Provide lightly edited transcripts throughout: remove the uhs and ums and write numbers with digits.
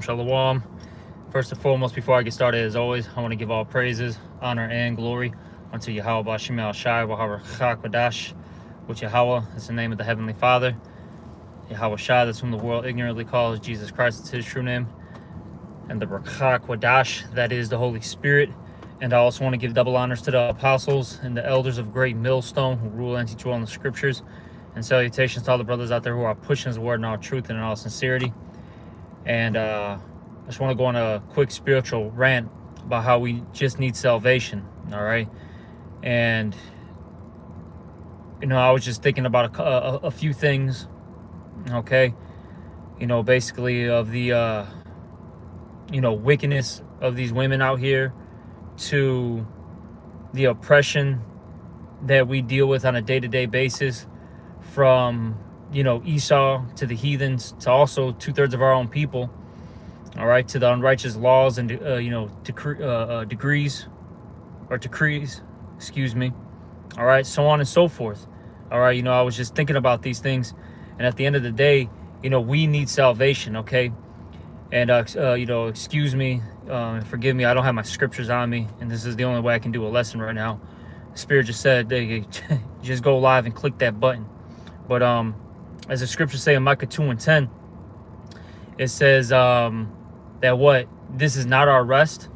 Shalom. First and foremost, before I get started, as always, I want to give all praises, honor, and glory unto Yahweh Bashim Al-Shai, Wahara Chak which Yahweh is the name of the Heavenly Father. Yahweh Shai, that's whom the world ignorantly calls Jesus Christ, it's his true name. And the Rakha Kwadash, that is the Holy Spirit. And I also want to give double honors to the apostles and the elders of Great Millstone who rule and teach well in the scriptures. And salutations to all the brothers out there who are pushing his word in all truth and in all sincerity. And I just want to go on a quick spiritual rant about how we just need salvation, all right? And, you know, I was just thinking about a few things, okay? You know, basically of the, you know, wickedness of these women out here to the oppression that we deal with on a day-to-day basis from, you know, Esau to the heathens to also 2/3 of our own people, all right, to the unrighteous laws and, you know, decrees, excuse me, all right, so on and so forth, all right. You know, I was just thinking about these things, and at the end of the day, you know, we need salvation, okay? And, you know, excuse me, forgive me, I don't have my scriptures on me, and this is the only way I can do a lesson right now. The Spirit just said, hey, just go live and click that button. But, as the scriptures say in Micah 2:10, it says that what? This is not our rest,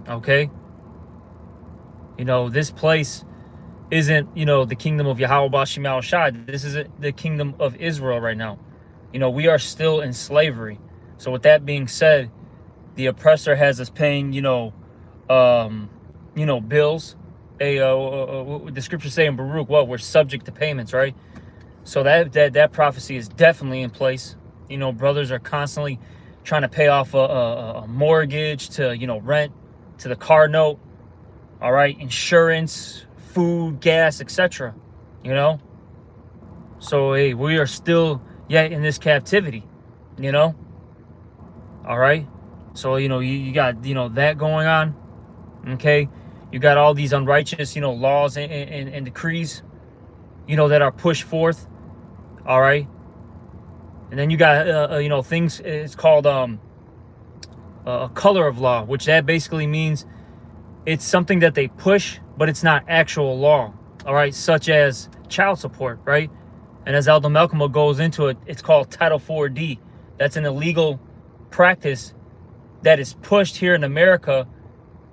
okay? You know, this place isn't, you know, the kingdom of Yahweh Bashim Al-Shai. This isn't the kingdom of Israel right now. You know, we are still in slavery. So with that being said, the oppressor has us paying, you know, bills. The scriptures say in Baruch, what? We're subject to payments, right? So that prophecy is definitely in place. You know, brothers are constantly trying to pay off a mortgage, to, you know, rent, to the car note, all right, insurance, food, gas, etc. You know, so hey, we are still yet in this captivity, you know, all right. So, you know, you got, you know, that going on, okay. You got all these unrighteous, you know, laws and decrees, you know, that are pushed forth. All right. And then you got, you know, things, it's called a color of law, which that basically means it's something that they push, but it's not actual law. All right. Such as child support. Right. And as Elder Malcolm goes into it, it's called Title 4D. That's an illegal practice that is pushed here in America.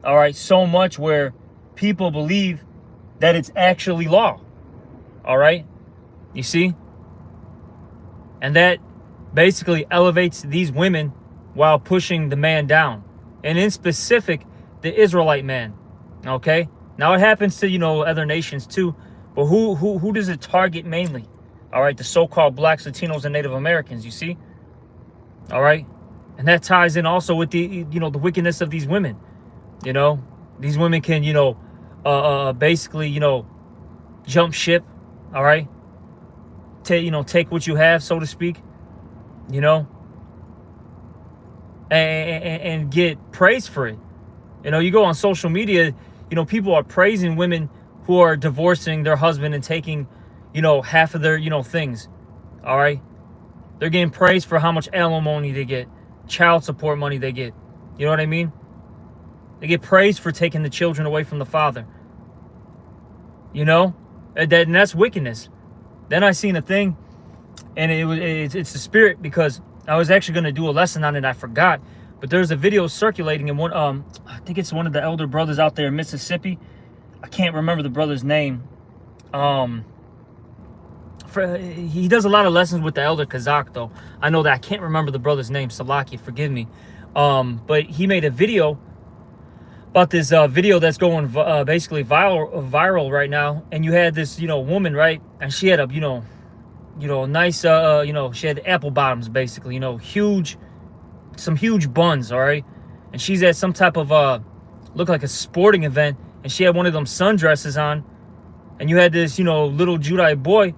All right. So much where people believe that it's actually law. All right. You see? And that basically elevates these women while pushing the man down. And in specific, the Israelite man. Okay? Now it happens to, you know, other nations too. But who does it target mainly? All right, the so-called blacks, Latinos, and Native Americans, you see? All right? And that ties in also with the, you know, the wickedness of these women. You know, these women can, you know, basically, you know, jump ship. All right? Take what you have, so to speak, you know, and get praise for it. You know, you go on social media, you know, people are praising women who are divorcing their husband and taking, you know, half of their, you know, things. All right. They're getting praised for how much alimony they get, child support money they get. You know what I mean? They get praised for taking the children away from the father. You know, and that's wickedness. Then I seen a thing, and it's the Spirit, because I was actually going to do a lesson on it. I forgot, but there's a video circulating in one. I think it's one of the elder brothers out there in Mississippi. I can't remember the brother's name. He does a lot of lessons with the elder Kazakh, though. I know that. I can't remember the brother's name. Salaki, forgive me. But he made a video about this video that's going basically viral right now. And you had this, you know, woman, right? And she had a, you know, nice, you know, she had apple bottoms, basically, you know, some huge buns, all right? And she's at some type of, look like a sporting event. And she had one of them sundresses on. And you had this, you know, little Judite boy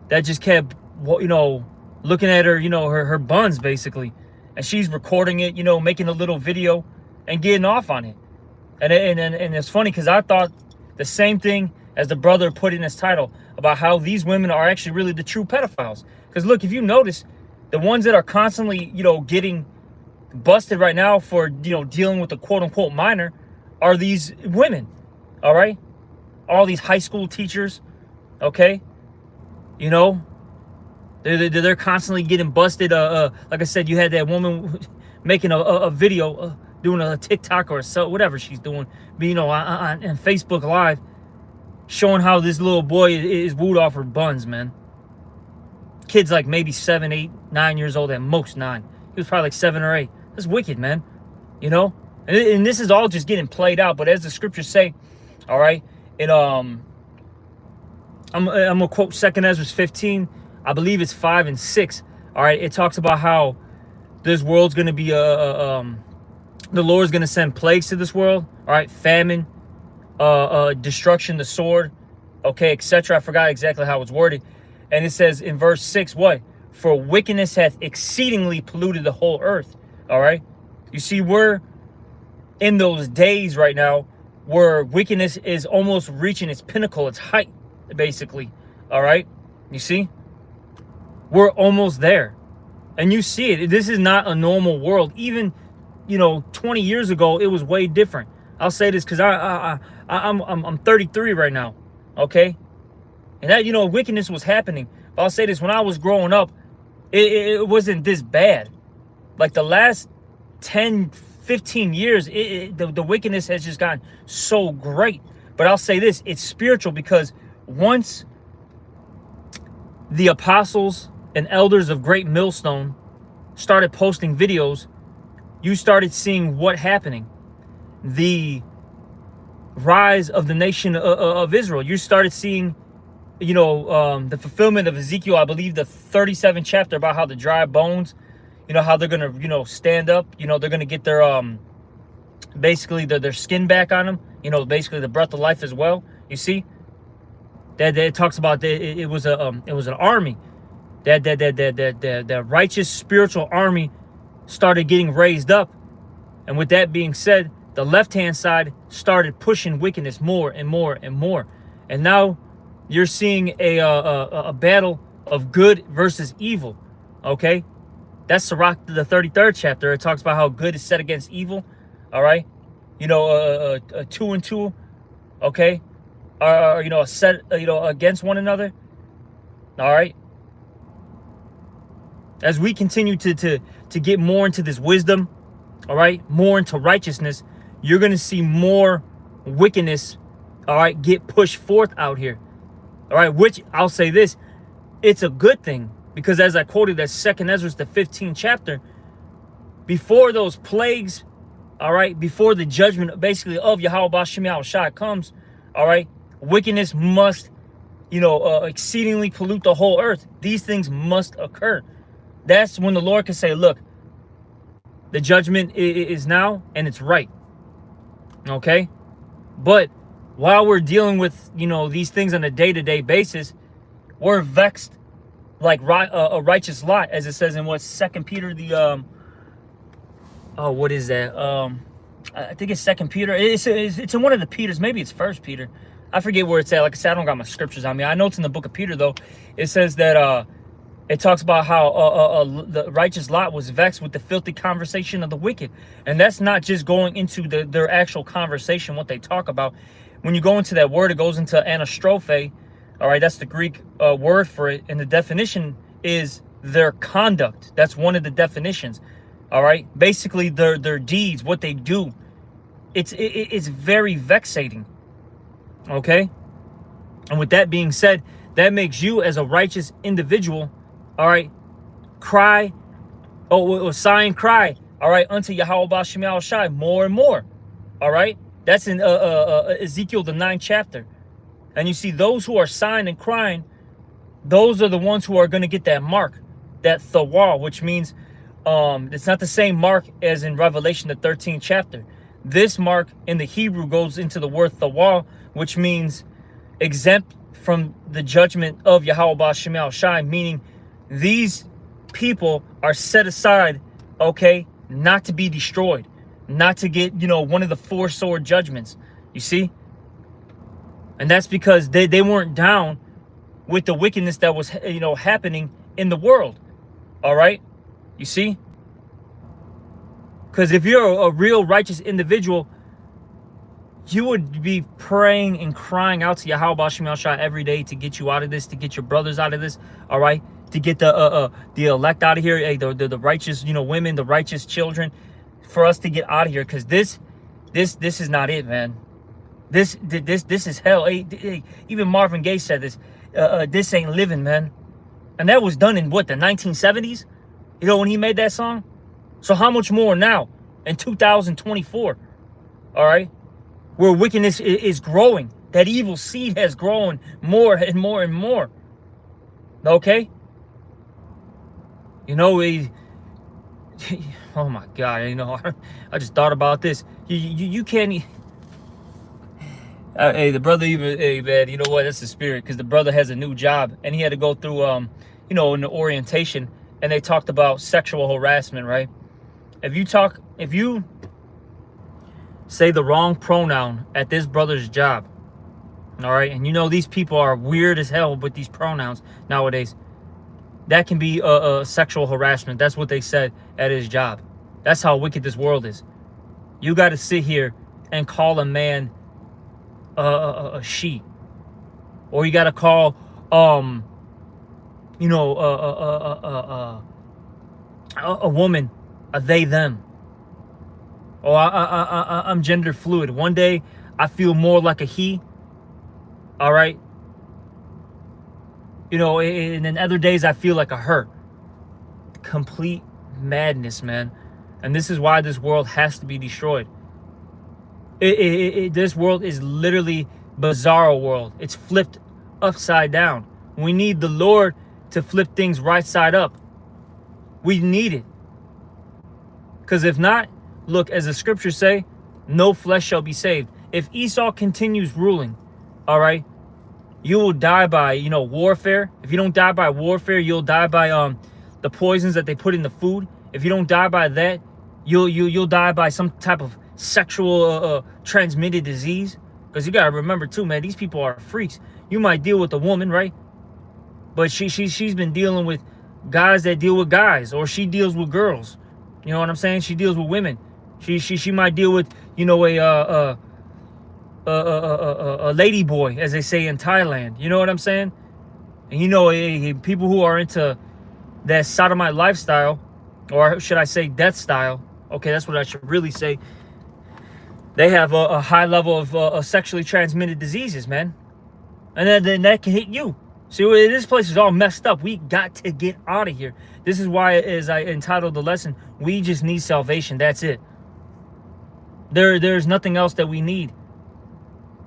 that just kept, you know, looking at her, you know, her buns, basically. And she's recording it, you know, making a little video and getting off on it. And it's funny because I thought the same thing as the brother put in his title about how these women are actually really the true pedophiles. Because look, if you notice, the ones that are constantly, you know, getting busted right now for, dealing with the quote unquote minor are these women. All right. All these high school teachers. Okay. You know, they're constantly getting busted. Like I said, you had that woman making a video, doing a TikTok or so, whatever she's doing, but, on Facebook Live, showing how this little boy is wooed off her buns, man. Kid's like maybe 7, 8, 9 years old, at most 9. He was probably like 7 or 8. That's wicked, man. And this is all just getting played out. But as the scriptures say, all right, I'm gonna quote 2 Ezra 15. I believe it's 5 and 6. All right, it talks about how this world's gonna be the Lord's gonna send plagues to this world. All right, famine, destruction, the sword, okay, etc. I forgot exactly how it's worded. And it says in verse 6, what? For wickedness hath exceedingly polluted the whole earth. All right. You see, we're in those days right now where wickedness is almost reaching its pinnacle, its height, basically. All right. You see, we're almost there. And you see it. This is not a normal world. Even, 20 years ago, it was way different. I'll say this because I'm 33 right now. Okay. And that, wickedness was happening. But I'll say this, when I was growing up, it wasn't this bad. Like the last 10, 15 years, the wickedness has just gotten so great. But I'll say this, it's spiritual, because once the apostles and elders of Great Millstone started posting videos, you started seeing what happening. The rise of the nation of Israel. You started seeing, the fulfillment of Ezekiel, I believe the 37th chapter, about how the dry bones, how they're going to, stand up, they're going to get their, basically their skin back on them, basically the breath of life as well. You see that it talks about it was an army that righteous spiritual army started getting raised up. And with that being said, the left-hand side started pushing wickedness more and more and more. And now you're seeing a battle of good versus evil. Okay, that's Sirach, the 33rd chapter. It talks about how good is set against evil. All right, 2 and 2. Okay, are set against one another. All right. As we continue to get more into this wisdom, all right, more into righteousness, you're gonna see more wickedness, all right, get pushed forth out here. All right, which I'll say this, it's a good thing, because as I quoted that 2 Ezra, the 15th chapter, before those plagues, all right, before the judgment basically of Yahweh B'Shem Yahushua comes, all right, wickedness must, exceedingly pollute the whole earth. These things must occur. That's when the Lord can say, look, the judgment is now, and it's right. Okay, but while we're dealing with, these things on a day-to-day basis, we're vexed like a righteous Lot, as it says in what, 2 Peter, the what is that? I think it's 2 Peter. It's in one of the Peters. Maybe it's 1 Peter. I forget where it's at. Like I said, I don't got my scriptures on me. I know it's in the book of Peter, though. It says that it talks about how the righteous Lot was vexed with the filthy conversation of the wicked. And that's not just going into their actual conversation, what they talk about. When you go into that word, it goes into anastrophe. All right, that's the Greek word for it. And the definition is their conduct. That's one of the definitions. All right, basically their deeds, what they do. It's very vexating. Okay. And with that being said, that makes you as a righteous individual, all right, cry, or sigh and cry, all right, unto Yahweh B'Shem Yahushua more and more. All right, that's in Ezekiel, the 9th chapter. And you see, those who are sighing and crying, those are the ones who are going to get that mark, that thawal, which means it's not the same mark as in Revelation, the 13th chapter. This mark in the Hebrew goes into the word thawal, which means exempt from the judgment of Yahweh B'Shem Yahushua, meaning these people are set aside, okay, not to be destroyed, not to get, one of the 4 sword judgments, you see? And that's because they weren't down with the wickedness that was, happening in the world, all right? You see? Because if you're a real righteous individual, you would be praying and crying out to Yahweh Shem Shai every day to get you out of this, to get your brothers out of this, all right? To get the elect out of here, hey, the righteous, women, the righteous children, for us to get out of here, because this is not it, man. This is hell. Hey, even Marvin Gaye said this. This ain't living, man. And that was done in what, the 1970s? When he made that song. So how much more now in 2024? All right, where wickedness is growing, that evil seed has grown more and more and more. Okay. Oh my God, I just thought about this. You can't. Hey, the brother even, hey man, you know what? That's the spirit, because the brother has a new job and he had to go through, in the orientation, and they talked about sexual harassment, right? If you say the wrong pronoun at this brother's job, all right, and these people are weird as hell with these pronouns nowadays, that can be sexual harassment. That's what they said at his job. That's how wicked this world is. You got to sit here and call a man a she, or you got to call a woman a they them. Oh, I'm gender fluid. One day I feel more like a he, all right, and then other days I feel like a her. Complete madness, man. And this is why this world has to be destroyed. This world is literally bizarro world. It's flipped upside down. We need the Lord to flip things right side up. We need it. Because if not, look, as the scriptures say, no flesh shall be saved. If Esau continues ruling, all right, you will die by, warfare. If you don't die by warfare, you'll die by the poisons that they put in the food. If you don't die by that, you'll die by some type of sexual transmitted disease. Because you gotta remember too, man, these people are freaks. You might deal with a woman, right? But she's been dealing with guys that deal with guys, or she deals with girls. You know what I'm saying? She deals with women. She might deal with a lady boy, as they say in Thailand. You know what I'm saying? And people who are into that sodomite lifestyle, or should I say death style? Okay, that's what I should really say. They have a high level of sexually transmitted diseases, man. And then that can hit you. See, this place is all messed up. We got to get out of here. This is why, as I entitled the lesson, we just need salvation. That's it. There's nothing else that we need.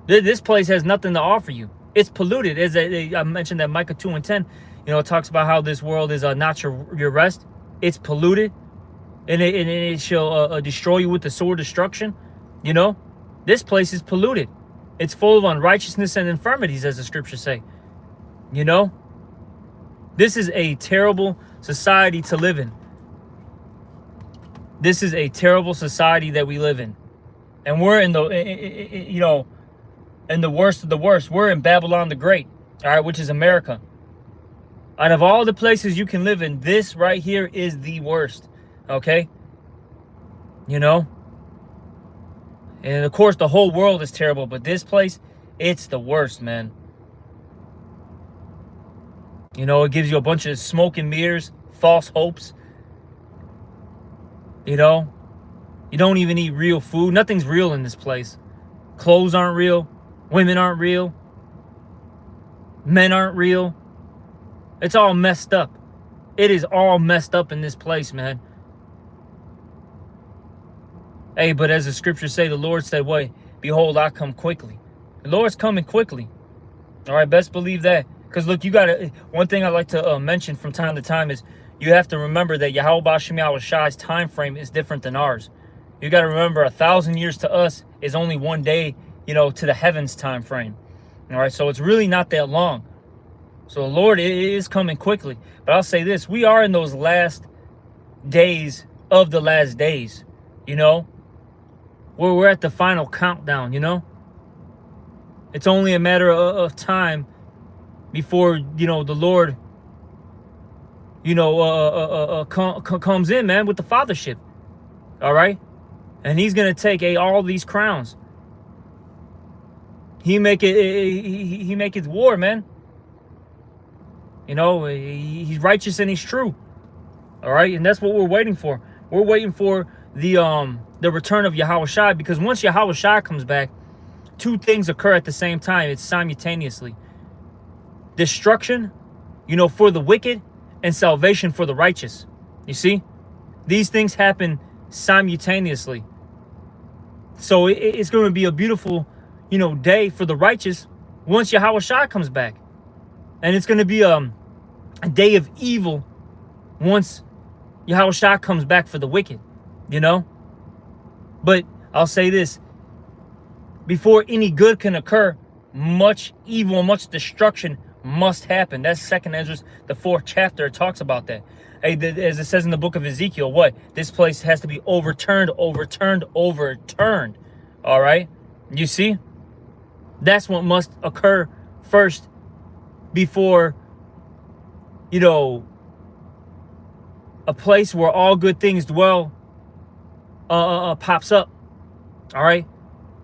This place has nothing to offer you. It's polluted. As I mentioned that Micah 2:10, it talks about how this world is not your rest. It's polluted. And it shall destroy you with the sword of destruction. This place is polluted. It's full of unrighteousness and infirmities, as the scriptures say. This is a terrible society to live in. This is a terrible society that we live in. And we're in the worst of the worst. We're in Babylon the Great, all right, which is America. Out of all the places you can live in, this right here is the worst, okay? And of course, the whole world is terrible, but this place, it's the worst, man. It gives you a bunch of smoke and mirrors, false hopes. You don't even eat real food. Nothing's real in this place. Clothes aren't real. Women aren't real. Men aren't real. It's all messed up. It is all messed up in this place, man. Hey, but as the scriptures say, the Lord said, "Wait, behold, I come quickly." The Lord's coming quickly. All right, best believe that. Because look, one thing I like to mention from time to time is you have to remember that Yahweh Shem Shai's time frame is different than ours. You got to remember 1,000 years to us is only one day, to the heavens time frame. All right, so it's really not that long. So the Lord is coming quickly. But I'll say this, we are in those last days of the last days, where we're at the final countdown, It's only a matter of time before, the Lord, comes in, man, with the fathership. All right. And he's going to take all these crowns. He make it war, man. You know, he's righteous and he's true. All right. And that's what we're waiting for. We're waiting for the return of Yahushua, because once Yahushua comes back, two things occur at the same time. It's simultaneously. Destruction, you know, for the wicked, and salvation for the righteous. You see? These things happen simultaneously. So it's going to be a beautiful, you know, day for the righteous once Yahushua comes back. And it's going to be a day of evil once Yahushua comes back for the wicked, you know? But I'll say this. Before any good can occur, much evil, much destruction must happen. That's 2nd Ezra, the 4th chapter. It talks about that. As it says in the book of Ezekiel, what? This place has to be overturned, overturned, overturned. All right? You see? That's what must occur first before, you know, a place where all good things dwell pops up. All right?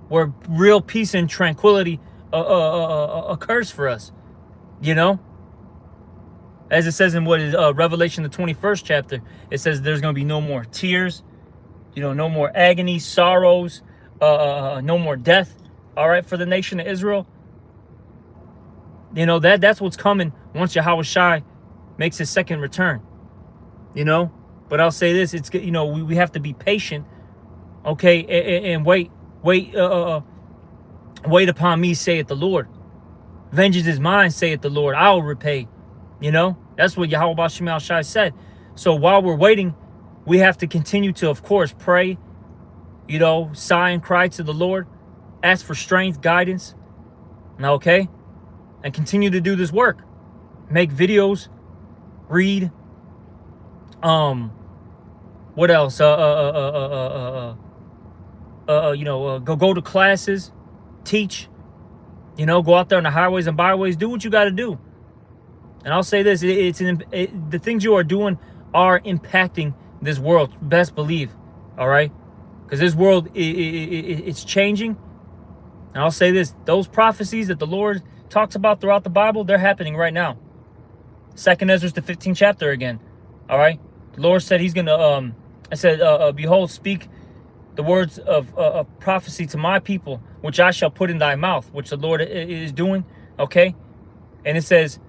Where real peace and tranquility occurs for us. You know? As it says in what is Revelation, the 21st chapter, it says there's going to be no more tears, you know, no more agony, sorrows, no more death, all right, for the nation of Israel. You know, that's what's coming once Yahushua makes his second return, you know. But I'll say this, it's, you know, we have to be patient, okay, and wait upon me, saith the Lord. Vengeance is mine, saith the Lord, I will repay. You know, that's what Yahweh Shema Shai said. So while we're waiting, we have to continue to, of course, pray, you know, sigh and cry to the Lord, ask for strength, guidance, okay, and continue to do this work. Make videos, read, what else? You know, go to classes, teach, you know, go out there on the highways and byways, do what you got to do. And I'll say this, the things you are doing are impacting this world, best believe, all right? Because this world, it's changing. And I'll say this, those prophecies that the Lord talks about throughout the Bible, they're happening right now. 2nd Ezra, the 15th chapter again, all right? The Lord said he's going to, behold, speak the words of prophecy to my people, which I shall put in thy mouth, which the Lord is doing, okay? And it says,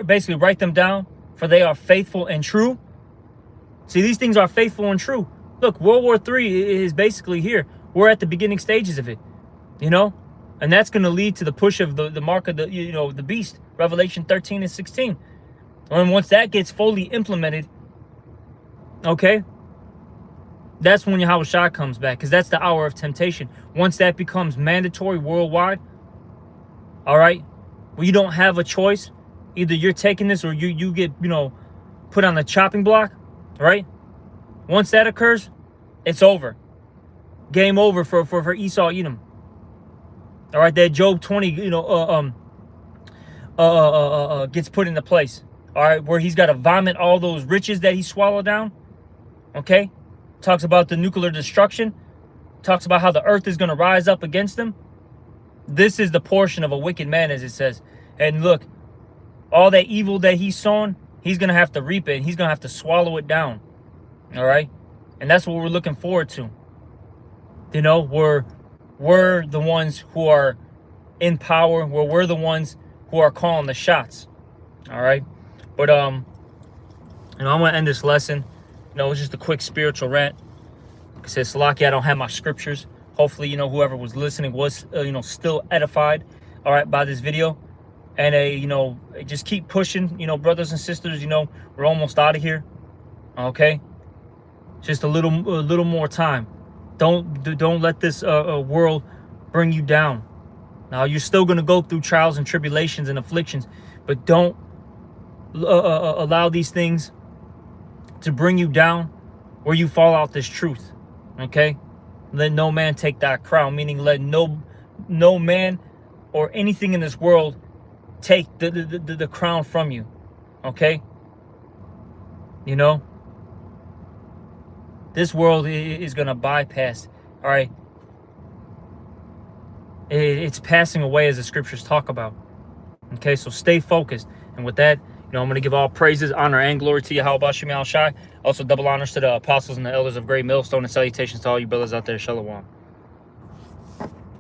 basically write them down, for they are faithful and true. See, these things are faithful and true. Look, World War III is basically here. We're at the beginning stages of it, you know, and that's going to lead to the push of the mark of the, you know, the beast, Revelation 13 and 16. And once that gets fully implemented, okay, that's when Yahushua comes back, because that's the hour of temptation. Once that becomes mandatory worldwide, all right, well, you don't have a choice. Either you're taking this or you get, you know, put on the chopping block, right? Once that occurs, it's over. Game over for Esau, Edom. All right, that Job 20, you know, gets put into place. All right, where he's got to vomit all those riches that he swallowed down. Okay, talks about the nuclear destruction. Talks about how the earth is going to rise up against them. This is the portion of a wicked man, as it says. And look, all that evil that he's sown, he's going to have to reap it. And he's going to have to swallow it down. All right? And that's what we're looking forward to. You know, we're the ones who are in power. We're the ones who are calling the shots. All right? But, you know, I'm going to end this lesson. You know, it's just a quick spiritual rant. Like I said, Salaki, I don't have my scriptures. Hopefully, you know, whoever was listening was, you know, still edified, all right, by this video. And, you know, just keep pushing, you know, brothers and sisters, you know, we're almost out of here, okay? Just a little more time. Don't let this world bring you down. Now, you're still going to go through trials and tribulations and afflictions, but don't allow these things to bring you down where you fall out this truth, okay? Let no man take that crown, meaning let no man or anything in this world take the crown from you, okay? You know, This world is going to bypass, all right? It's passing away as the scriptures talk about. Okay, so stay focused. And with that, I'm going to give all praises, honor, and glory to Yahweh Bashim Al Shai. Also, double honors to the apostles and the elders of Great Millstone, and salutations to all you brothers out there. Shalom.